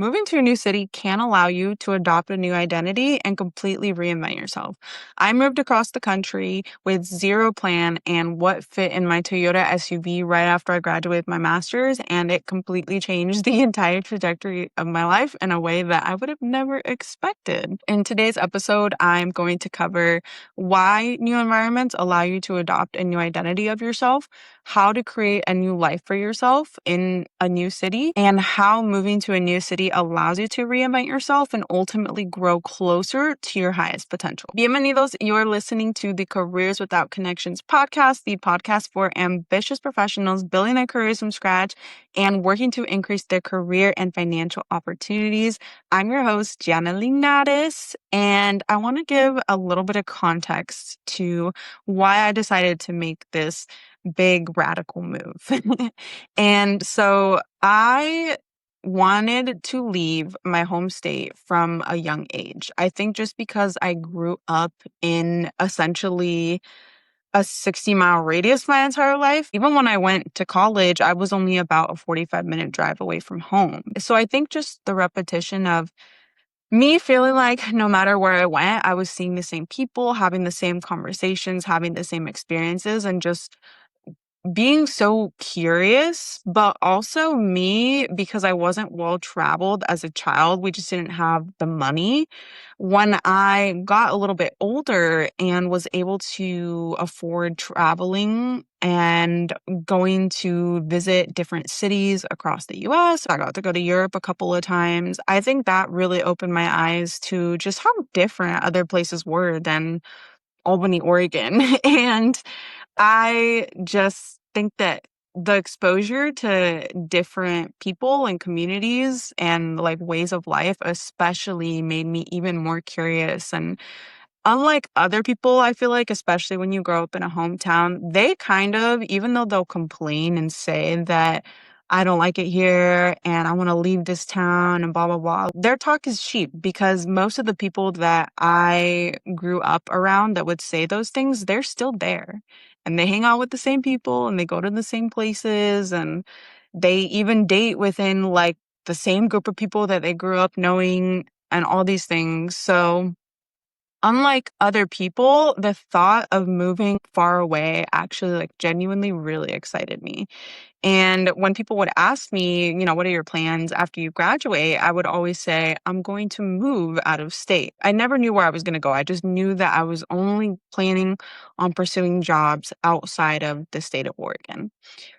Moving to a new city can allow you to adopt a new identity and completely reinvent yourself. I moved across the country with zero plan and what fit in my Toyota SUV right after I graduated my master's, and it completely changed the entire trajectory of my life in a way that I would have never expected. In today's episode, I'm going to cover why new environments allow you to adopt a new identity of yourself, how to create a new life for yourself in a new city, and how moving to a new city allows you to reinvent yourself and ultimately grow closer to your highest potential. Bienvenidos, you're listening to the Careers Without Connections podcast, the podcast for ambitious professionals building their careers from scratch and working to increase their career and financial opportunities. I'm your host, Gianna Linares, and I want to give a little bit of context to why I decided to make this big radical move. And so I wanted to leave my home state from a young age. I think just because I grew up in essentially a 60-mile radius my entire life. Even when I went to college, I was only about a 45-minute drive away from home. So I think just the repetition of me feeling like no matter where I went, I was seeing the same people, having the same conversations, having the same experiences, and just being so curious, but also me, because I wasn't well traveled as a child, we just didn't have the money. When I got a little bit older and was able to afford traveling and going to visit different cities across the US, I got to go to Europe a couple of times. I think that really opened my eyes to just how different other places were than Albany, Oregon. And I just think that the exposure to different people and communities and like ways of life especially made me even more curious. And unlike other people, I feel like, especially when you grow up in a hometown, they kind of, even though they'll complain and say that I don't like it here and I want to leave this town and blah, blah, blah, their talk is cheap because most of the people that I grew up around that would say those things, they're still there. And they hang out with the same people and they go to the same places and they even date within like the same group of people that they grew up knowing and all these things. So, unlike other people, the thought of moving far away actually like genuinely really excited me. And when people would ask me, what are your plans after you graduate? I would always say, I'm going to move out of state. I never knew where I was going to go. I just knew that I was only planning on pursuing jobs outside of the state of Oregon.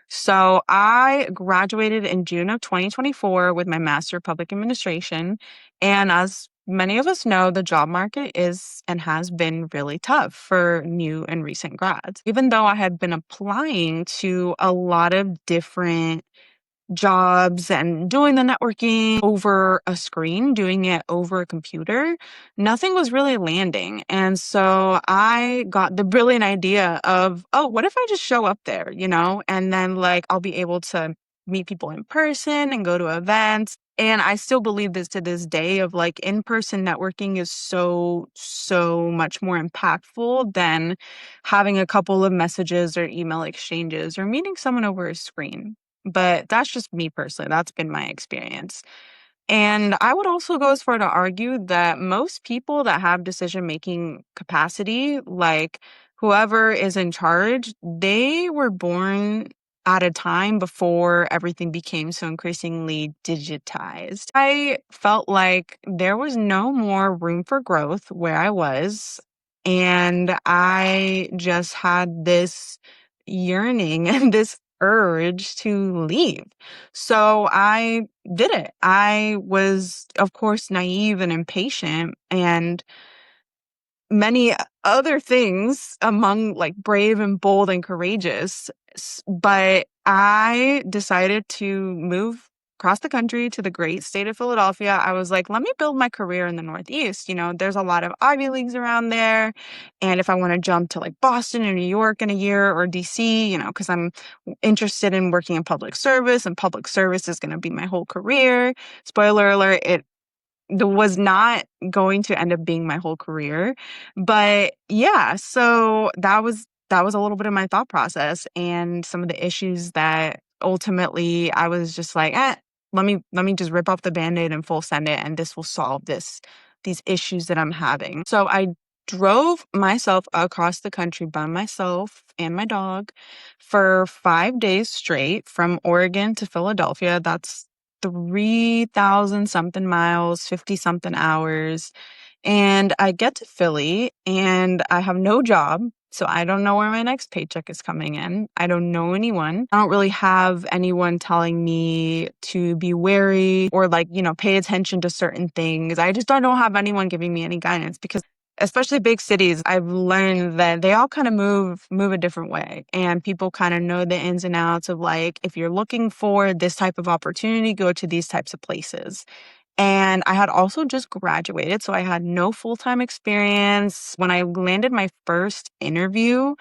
So I graduated in June of 2024 with my Master of Public Administration. And as many of us know, the job market is and has been really tough for new and recent grads. Even though I had been applying to a lot of different jobs and doing the networking over a screen, doing it over a computer, nothing was really landing. And so I got the brilliant idea of, oh, what if I just show up there, and then like I'll be able to meet people in person and go to events. And I still believe this to this day of like in-person networking is so, so much more impactful than having a couple of messages or email exchanges or meeting someone over a screen. But that's just me personally. That's been my experience. And I would also go as far to argue that most people that have decision-making capacity, like whoever is in charge, they were born at a time before everything became so increasingly digitized. I felt like there was no more room for growth where I was. And I just had this yearning and this urge to leave. So I did it. I was, of course, naive and impatient and many other things among like brave and bold and courageous. But I decided to move across the country to the great state of Philadelphia. I was like, let me build my career in the Northeast. There's a lot of Ivy Leagues around there. And if I want to jump to like Boston or New York in a year or DC, because I'm interested in working in public service and public service is going to be my whole career. Spoiler alert, it was not going to end up being my whole career. But yeah, so that was a little bit of my thought process and some of the issues that ultimately I was just like, let me just rip off the Band-Aid and full send it, and this will solve these issues that I'm having. So I drove myself across the country by myself and my dog for 5 days straight from Oregon to Philadelphia. That's 3,000 something miles, 50 something hours. And I get to Philly and I have no job. So I don't know where my next paycheck is coming in. I don't know anyone. I don't really have anyone telling me to be wary or like, pay attention to certain things. I just don't have anyone giving me any guidance because especially big cities, I've learned that they all kind of move a different way. And people kind of know the ins and outs of like, if you're looking for this type of opportunity, go to these types of places. And I had also just graduated, so I had no full-time experience. When I landed my first interview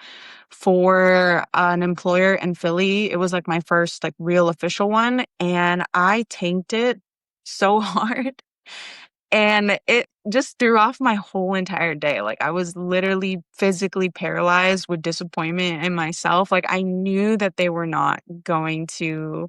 for an employer in Philly, it was like my first like real official one, and I tanked it so hard. And it just threw off my whole entire day. Like, I was literally physically paralyzed with disappointment in myself. Like, I knew that they were not going to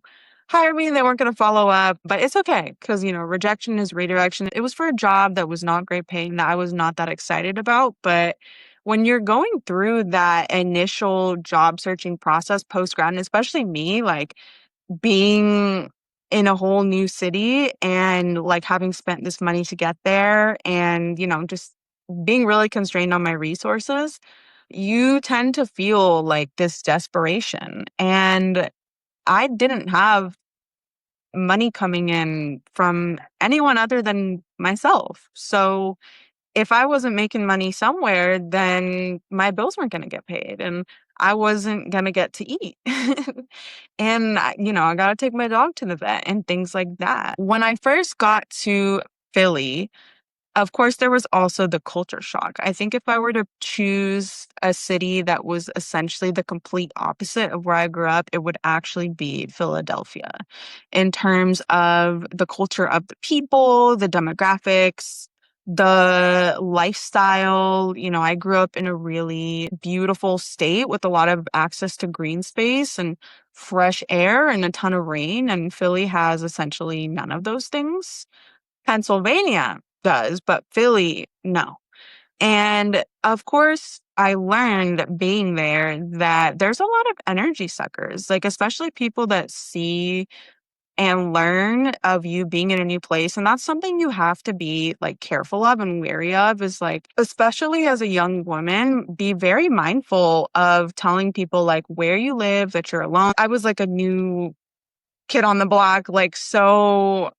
hire me and they weren't going to follow up, but it's okay because, rejection is redirection. It was for a job that was not great paying that I was not that excited about. But when you're going through that initial job searching process post grad, and especially me, like, being in a whole new city and like having spent this money to get there and, just being really constrained on my resources, you tend to feel like this desperation. And I didn't have money coming in from anyone other than myself. So if I wasn't making money somewhere, then my bills weren't going to get paid and I wasn't going to get to eat. And, I got to take my dog to the vet and things like that. When I first got to Philly, of course, there was also the culture shock. I think if I were to choose a city that was essentially the complete opposite of where I grew up, it would actually be Philadelphia in terms of the culture of the people, the demographics, the lifestyle. I grew up in a really beautiful state with a lot of access to green space and fresh air and a ton of rain, and Philly has essentially none of those things. Pennsylvania does, but Philly, no. And of course, I learned being there that there's a lot of energy suckers, like especially people that see and learn of you being in a new place. And that's something you have to be like careful of and wary of is like, especially as a young woman, be very mindful of telling people like where you live, that you're alone. I was like a new kid on the block, like so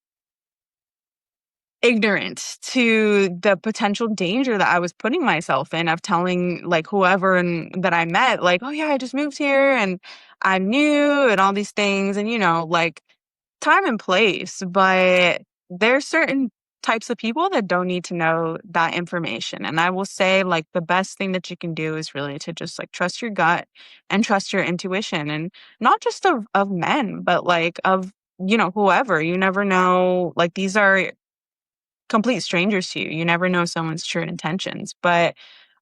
ignorant to the potential danger that I was putting myself in of telling like whoever and that I met, like, oh yeah, I just moved here and I'm new and all these things and like time and place, but there's certain types of people that don't need to know that information. And I will say like the best thing that you can do is really to just like trust your gut and trust your intuition and not just of men, but like of whoever. You never know, like these are complete strangers to you. You never know someone's true intentions. But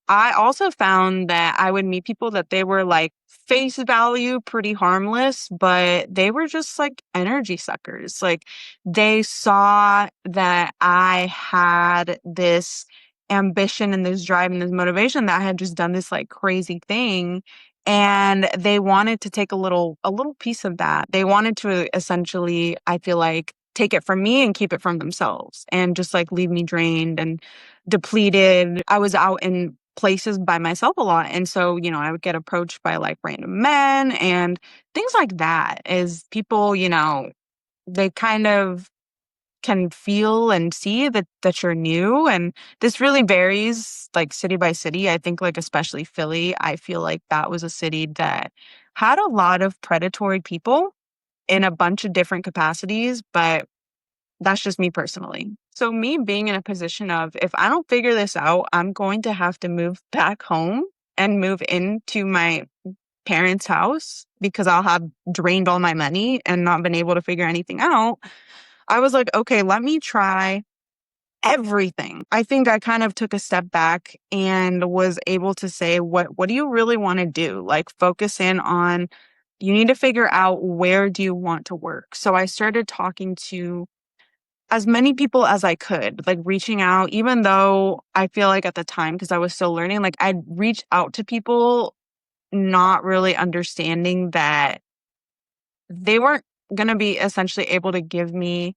I also found that I would meet people that they were like face value pretty harmless, but they were just like energy suckers. Like they saw that I had this ambition and this drive and this motivation that I had just done this like crazy thing. And they wanted to take a little piece of that. They wanted to essentially, I feel like, take it from me and keep it from themselves and just like leave me drained and depleted. I was out in places by myself a lot. And so, I would get approached by like random men and things like that is people, they kind of can feel and see that you're new. And this really varies like city by city. I think like especially Philly, I feel like that was a city that had a lot of predatory people in a bunch of different capacities, but that's just me personally. So me being in a position of if I don't figure this out, I'm going to have to move back home and move into my parents' house because I'll have drained all my money and not been able to figure anything out. I was like, okay, let me try everything. I think I kind of took a step back and was able to say, what do you really want to do? Like focus in on you need to figure out where do you want to work. So I started talking to as many people as I could, like reaching out, even though I feel like at the time, because I was still learning, like I'd reach out to people not really understanding that they weren't going to be essentially able to give me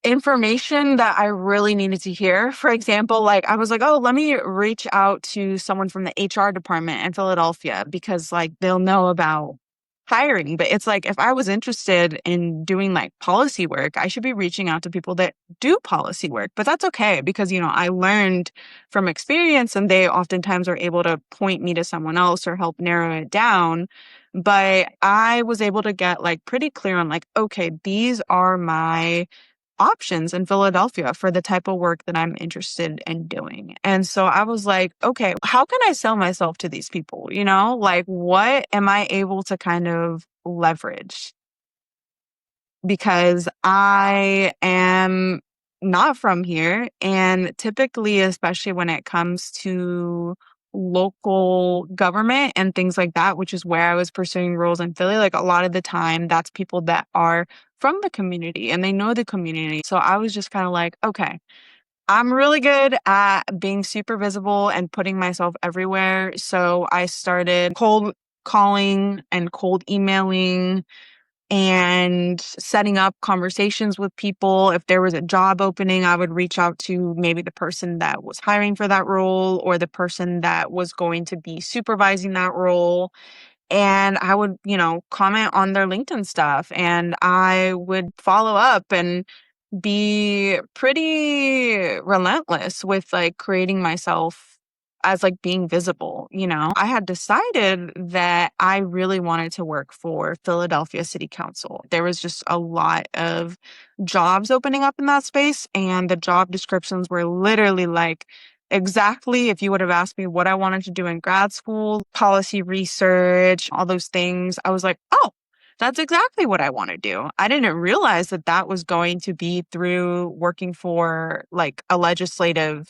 information that I really needed to hear. For example, like I was like, oh, let me reach out to someone from the HR department in Philadelphia because like they'll know about hiring. But it's like if I was interested in doing like policy work, I should be reaching out to people that do policy work. But that's okay because, I learned from experience and they oftentimes are able to point me to someone else or help narrow it down. But I was able to get like pretty clear on like, okay, these are my options in Philadelphia for the type of work that I'm interested in doing. And so I was like, okay, how can I sell myself to these people? Like what am I able to kind of leverage? Because I am not from here. And typically, especially when it comes to local government and things like that, which is where I was pursuing roles in Philly, like a lot of the time, that's people that are from the community and they know the community. So I was just kind of like, okay, I'm really good at being super visible and putting myself everywhere. So I started cold calling and cold emailing and setting up conversations with people. If there was a job opening, I would reach out to maybe the person that was hiring for that role or the person that was going to be supervising that role. And I would, comment on their LinkedIn stuff and I would follow up and be pretty relentless with like creating myself as like being visible. I had decided that I really wanted to work for Philadelphia City Council. There was just a lot of jobs opening up in that space and the job descriptions were literally like exactly if you would have asked me what I wanted to do in grad school, policy research, all those things, I was like, oh, that's exactly what I want to do. I didn't realize that that was going to be through working for like a legislative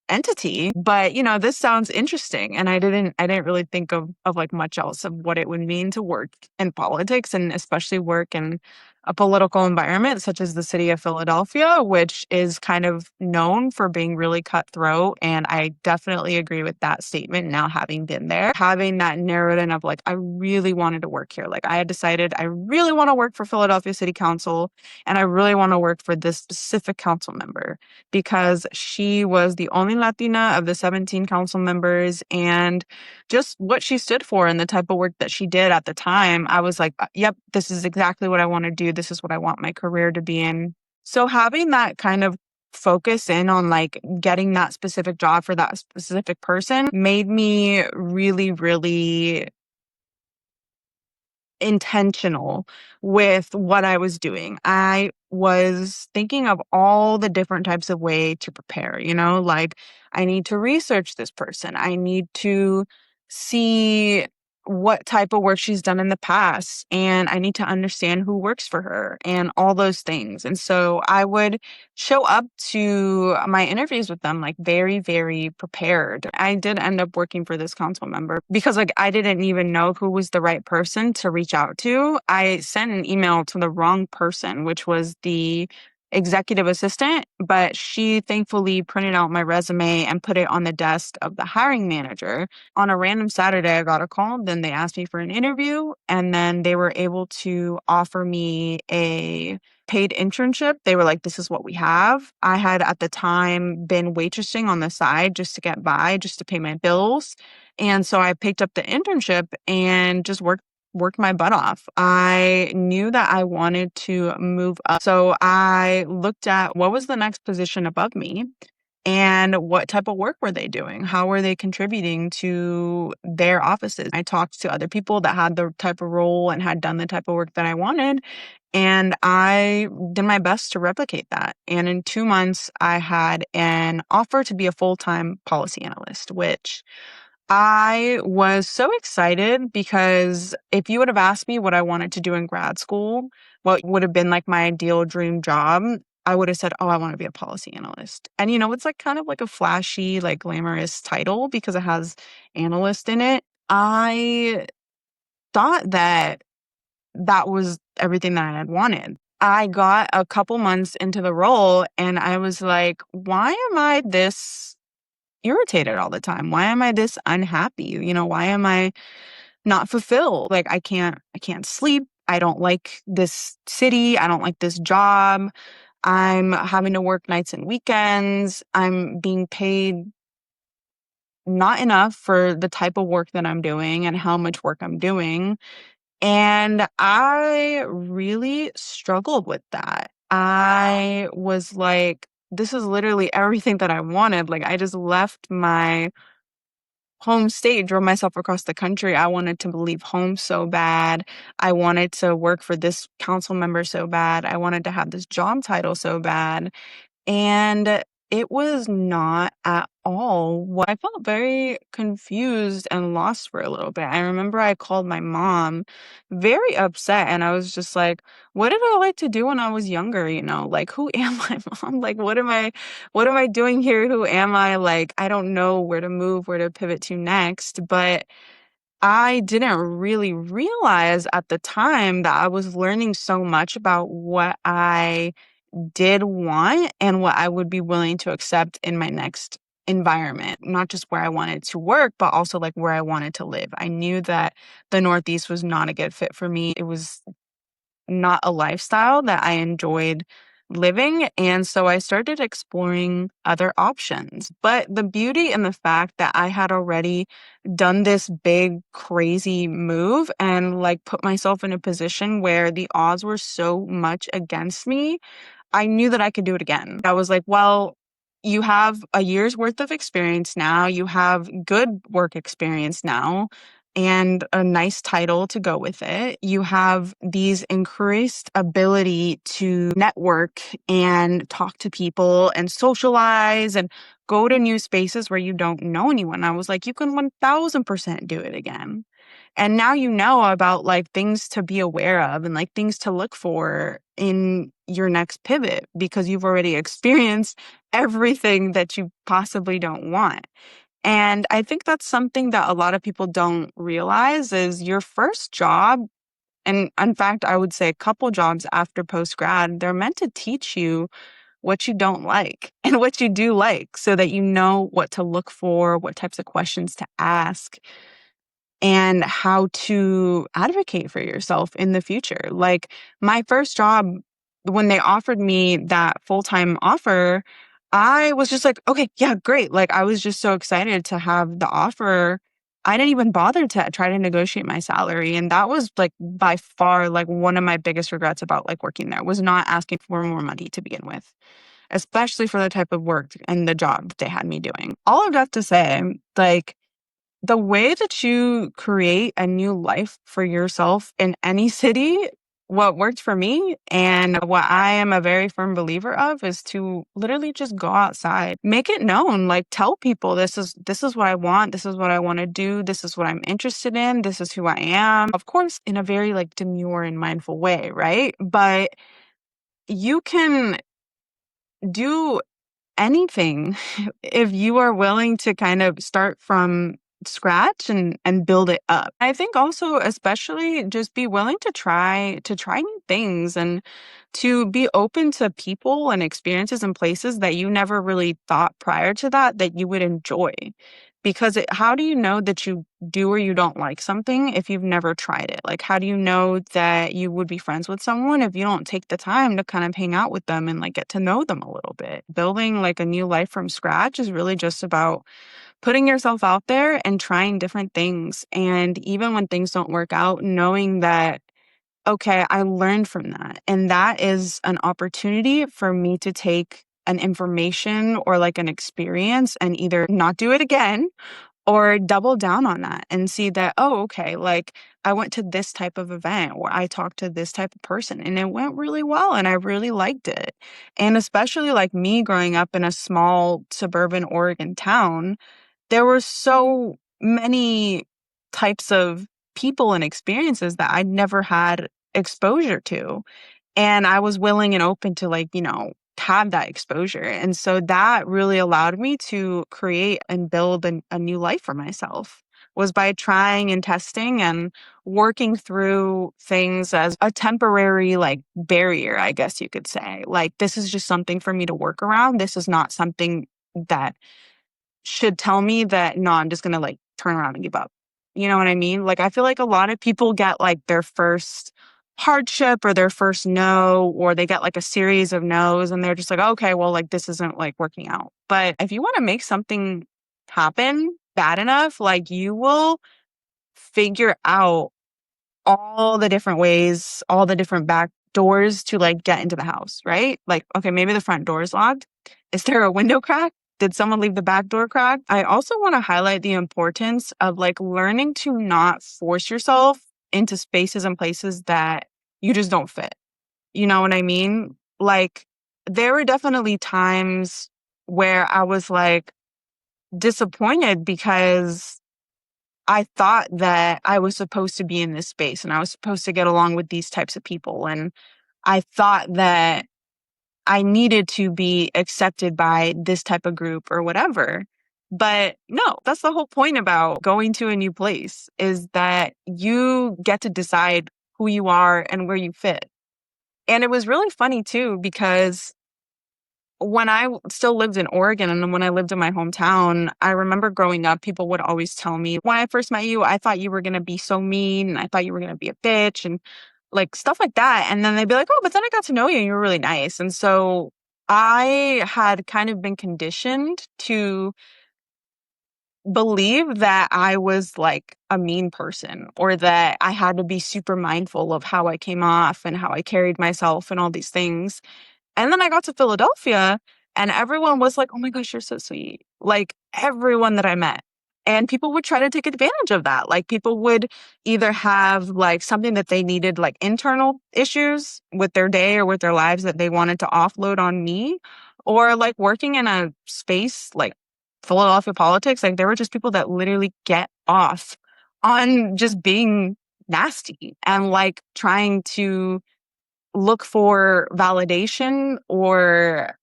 entity. But this sounds interesting. And I didn't really think of like much else of what it would mean to work in politics and especially work in a political environment such as the city of Philadelphia, which is kind of known for being really cutthroat. And I definitely agree with that statement now having been there, having that narrowed in of like, I really wanted to work here. Like I had decided I really want to work for Philadelphia City Council and I really want to work for this specific council member because she was the only Latina of the 17 council members and just what she stood for and the type of work that she did at the time, I was like, yep, this is exactly what I want to do. This is what I want my career to be in. So having that kind of focus in on like getting that specific job for that specific person made me really, really intentional with what I was doing. I was thinking of all the different types of way to prepare, like I need to research this person. I need to see what type of work she's done in the past and I need to understand who works for her and all those things. And so I would show up to my interviews with them like very, very prepared. I did end up working for this council member because like I didn't even know who was the right person to reach out to. I sent an email to the wrong person, which was the executive assistant, but she thankfully printed out my resume and put it on the desk of the hiring manager. On a random Saturday, I got a call. Then they asked me for an interview and then they were able to offer me a paid internship. They were like, this is what we have. I had at the time been waitressing on the side just to get by, just to pay my bills. And so I picked up the internship and just worked my butt off. I knew that I wanted to move up. So I looked at what was the next position above me and what type of work were they doing? How were they contributing to their offices? I talked to other people that had the type of role and had done the type of work that I wanted. And I did my best to replicate that. And in 2 months, I had an offer to be a full-time policy analyst, which I was so excited because if you would have asked me what I wanted to do in grad school, what would have been like my ideal dream job, I would have said, oh, I want to be a policy analyst. And it's like kind of like a flashy, like glamorous title because it has analyst in it. I thought that that was everything that I had wanted. I got a couple months into the role and I was like, why am I this irritated all the time? Why am I this unhappy? Why am I not fulfilled? Like I can't sleep. I don't like this city. I don't like this job. I'm having to work nights and weekends. I'm being paid not enough for the type of work that I'm doing and how much work I'm doing. And I really struggled with that. I was like, this is literally everything that I wanted. Like, I just left my home state, drove myself across the country. I wanted to leave home so bad. I wanted to work for this council member so bad. I wanted to have this job title so bad. And it was not at all what I felt very confused and lost for a little bit. I remember I called my mom very upset and I was just like, what did I like to do when I was younger? Like who am I, mom? Like what am I doing here? Who am I? Like I don't know where to move, where to pivot to next. But I didn't really realize at the time that I was learning so much about what I did want and what I would be willing to accept in my next environment, not just where I wanted to work, but also like where I wanted to live. I knew that the Northeast was not a good fit for me. It was not a lifestyle that I enjoyed living. And so I started exploring other options. But the beauty in the fact that I had already done this big, crazy move and like put myself in a position where the odds were so much against me, I knew that I could do it again. I was like, well, you have a year's worth of experience now. You have good work experience now and a nice title to go with it. You have these increased ability to network and talk to people and socialize and go to new spaces where you don't know anyone. I was like, you can 1000% do it again. And now you know about like things to be aware of and like things to look for in your next pivot because you've already experienced everything that you possibly don't want. And I think that's something that a lot of people don't realize is your first job. And in fact, I would say a couple jobs after post grad, they're meant to teach you what you don't like and what you do like so that you know what to look for, what types of questions to ask and how to advocate for yourself in the future. Like my first job, when they offered me that full-time offer, I was just like, okay, yeah, great. Like I was just so excited to have the offer. I didn't even bother to try to negotiate my salary. And that was like by far like one of my biggest regrets about like working there was not asking for more money to begin with, especially for the type of work and the job they had me doing. All of that to say, like the way that you create a new life for yourself in any city, what worked for me and what I am a very firm believer of is to literally just go outside. Make it known, like tell people this is what I want, this is what I want to do, this is what I'm interested in, this is who I am. Of course, in a very like demure and mindful way, right? But you can do anything if you are willing to kind of start from scratch and build it up. I think also especially just be willing to try new things and to be open to people and experiences and places that you never really thought prior to that you would enjoy. Because how do you know that you do or you don't like something if you've never tried it? Like, how do you know that you would be friends with someone if you don't take the time to kind of hang out with them and like get to know them a little bit? Building like a new life from scratch is really just about putting yourself out there and trying different things. And even when things don't work out, knowing that, okay, I learned from that. And that is an opportunity for me to take an information or like an experience and either not do it again or double down on that and see that, oh, okay, like I went to this type of event or I talked to this type of person and it went really well and I really liked it. And especially like me growing up in a small suburban Oregon town, there were so many types of people and experiences that I'd never had exposure to. And I was willing and open to like, have that exposure. And so that really allowed me to create and build a new life for myself. was by trying and testing and working through things as a temporary like barrier, I guess you could say. Like, this is just something for me to work around. This is not something that should tell me that, no, I'm just going to like turn around and give up. You know what I mean? Like, I feel like a lot of people get like their first hardship or their first no, or they get like a series of no's and they're just like, okay, well, like this isn't like working out. But if you want to make something happen bad enough, like you will figure out all the different ways, all the different back doors to like get into the house, right? Like, okay, maybe the front door is locked. Is there a window crack? Did someone leave the back door crack? I also want to highlight the importance of like learning to not force yourself into spaces and places that you just don't fit. You know what I mean? Like, there were definitely times where I was like disappointed because I thought that I was supposed to be in this space and I was supposed to get along with these types of people. And I thought that I needed to be accepted by this type of group or whatever. But no, that's the whole point about going to a new place is that you get to decide who you are and where you fit. And it was really funny too, because when I still lived in Oregon and when I lived in my hometown, I remember growing up, people would always tell me, when I first met you, I thought you were going to be so mean. And I thought you were going to be a bitch and like stuff like that. And then they'd be like, oh, but then I got to know you and you were really nice. And so I had kind of been conditioned to believe that I was like a mean person or that I had to be super mindful of how I came off and how I carried myself and all these things. And then I got to Philadelphia and everyone was like, oh my gosh, you're so sweet. Like everyone that I met. And people would try to take advantage of that. Like people would either have like something that they needed, like internal issues with their day or with their lives that they wanted to offload on me, or like working in a space like Philadelphia politics. Like there were just people that literally get off on just being nasty and like trying to look for validation or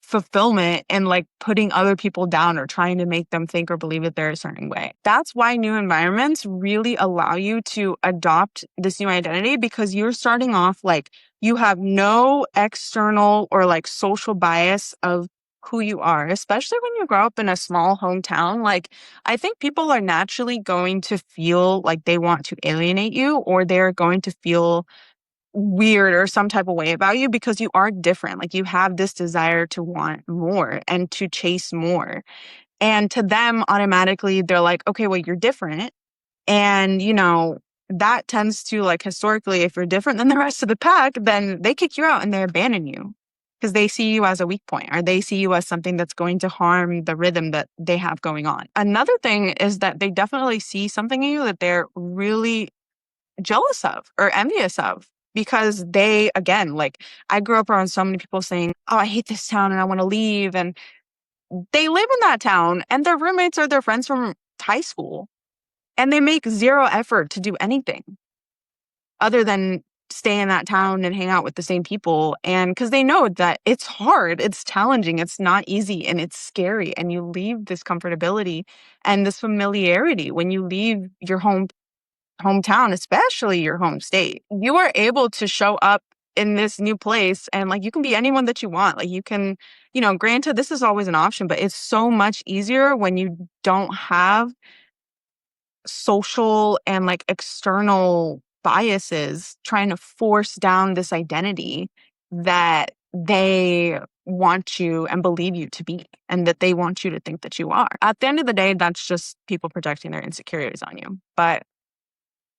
fulfillment and like putting other people down or trying to make them think or believe that they're a certain way. That's why new environments really allow you to adopt this new identity because you're starting off like you have no external or like social bias of who you are, especially when you grow up in a small hometown. Like, I think people are naturally going to feel like they want to alienate you or they're going to feel weird or some type of way about you because you are different. Like you have this desire to want more and to chase more. And to them, automatically, they're like, okay, well, you're different. And, you know, that tends to like historically, if you're different than the rest of the pack, then they kick you out and they abandon you because they see you as a weak point or they see you as something that's going to harm the rhythm that they have going on. Another thing is that they definitely see something in you that they're really jealous of or envious of because they, again, like I grew up around so many people saying, oh, I hate this town and I want to leave. And they live in that town and their roommates are their friends from high school and they make zero effort to do anything other than stay in that town and hang out with the same people. And because they know that it's hard, it's challenging, it's not easy, and it's scary. And you leave this comfortability and this familiarity when you leave your hometown, especially your home state. You are able to show up in this new place and like you can be anyone that you want. Like you can, you know, granted, this is always an option, but it's so much easier when you don't have social and like external biases trying to force down this identity that they want you and believe you to be and that they want you to think that you are. At the end of the day, that's just people projecting their insecurities on you. But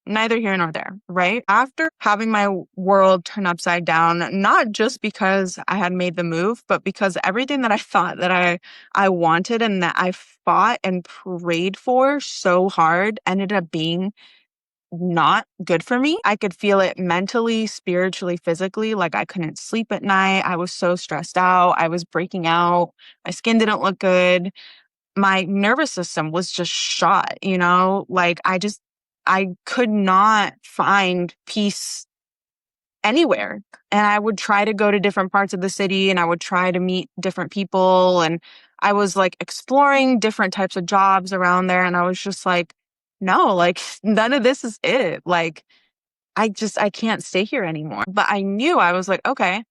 neither here nor there, right? After having my world turn upside down, not just because I had made the move, but because everything that I thought that I wanted and that I fought and prayed for so hard ended up being not good for me. I could feel it mentally, spiritually, physically. Like I couldn't sleep at night. I was so stressed out. I was breaking out. My skin didn't look good. My nervous system was just shot, you know? Like I could not find peace anywhere. And I would try to go to different parts of the city and I would try to meet different people. And I was like exploring different types of jobs around there. And I was just like, no, like none of this is it. Like, I can't stay here anymore. But I knew I was like, okay,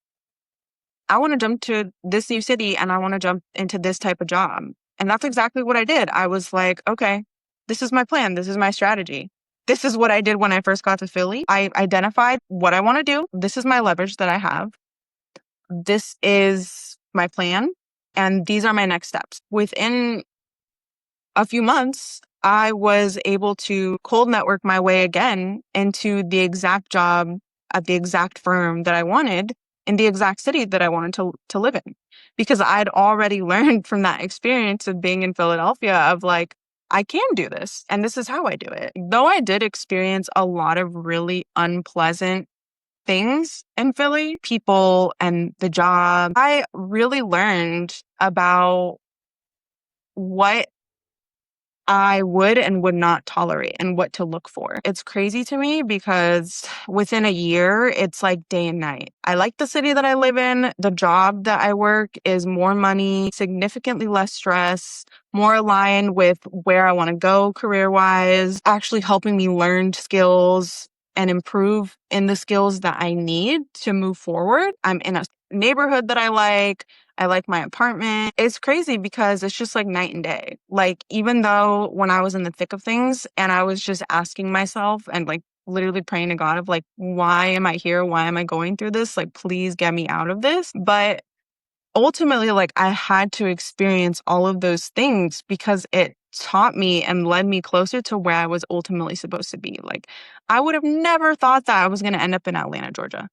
I want to jump to this new city and I want to jump into this type of job. And that's exactly what I did. I was like, okay, this is my plan. This is my strategy. This is what I did when I first got to Philly. I identified what I want to do. This is my leverage that I have. This is my plan. And these are my next steps. Within a few months, I was able to cold network my way again into the exact job at the exact firm that I wanted in the exact city that I wanted to live in. Because I'd already learned from that experience of being in Philadelphia of like, I can do this and this is how I do it. Though I did experience a lot of really unpleasant things in Philly, people and the job, I really learned about what I would and would not tolerate and what to look for. It's crazy to me because within a year, it's like day and night. I like the city that I live in. The job that I work is more money, significantly less stress, more aligned with where I want to go career-wise, actually helping me learn skills and improve in the skills that I need to move forward. I'm in a neighborhood that I like. I like my apartment. It's crazy because it's just like night and day. Like, even though when I was in the thick of things and I was just asking myself and like literally praying to God of like, why am I here? Why am I going through this? Like, please get me out of this. But ultimately, like, I had to experience all of those things because it taught me and led me closer to where I was ultimately supposed to be. Like, I would have never thought that I was going to end up in Atlanta, Georgia,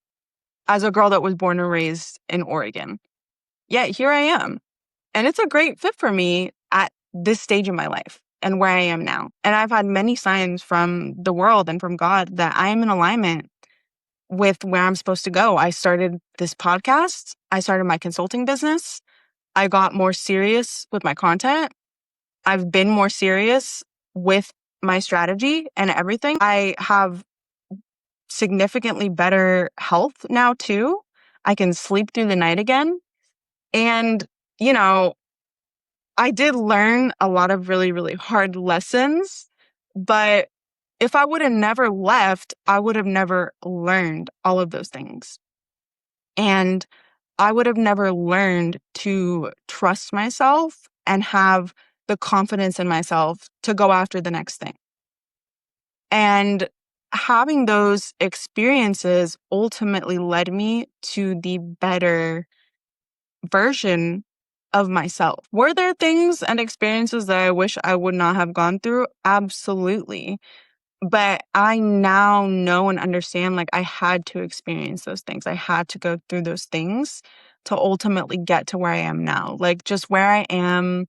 as a girl that was born and raised in Oregon. Yet here I am. And it's a great fit for me at this stage of my life and where I am now. And I've had many signs from the world and from God that I am in alignment with where I'm supposed to go. I started this podcast. I started my consulting business. I got more serious with my content. I've been more serious with my strategy and everything. I have significantly better health now too. I can sleep through the night again. And, you know, I did learn a lot of really, really hard lessons, but if I would have never left, I would have never learned all of those things. And I would have never learned to trust myself and have the confidence in myself to go after the next thing. And having those experiences ultimately led me to the better version of myself. Were there things and experiences that I wish I would not have gone through? Absolutely. But I now know and understand like I had to experience those things. I had to go through those things to ultimately get to where I am now. Like just where I am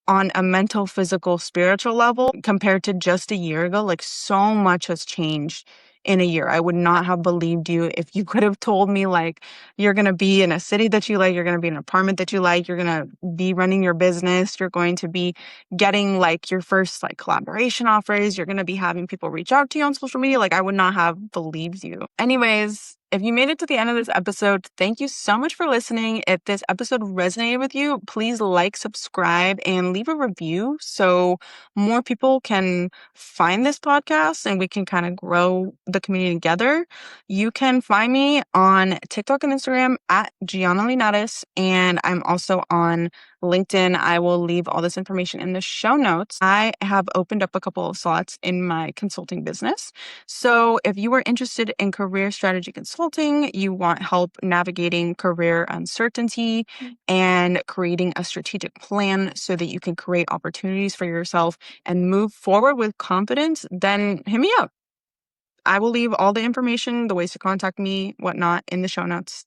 on a mental, physical, spiritual level compared to just a year ago, like so much has changed in a year. I would not have believed you if you could have told me like you're going to be in a city that you like, you're going to be in an apartment that you like, you're going to be running your business, you're going to be getting like your first like collaboration offers, you're going to be having people reach out to you on social media. Like I would not have believed you. Anyways, if you made it to the end of this episode, thank you so much for listening. If this episode resonated with you, please like, subscribe, and leave a review so more people can find this podcast and we can kind of grow the community together. You can find me on TikTok and Instagram at Gianna Linares, and I'm also on LinkedIn. I will leave all this information in the show notes. I have opened up a couple of slots in my consulting business. So if you are interested in career strategy consulting, you want help navigating career uncertainty and creating a strategic plan so that you can create opportunities for yourself and move forward with confidence, then hit me up. I will leave all the information, the ways to contact me, whatnot, in the show notes.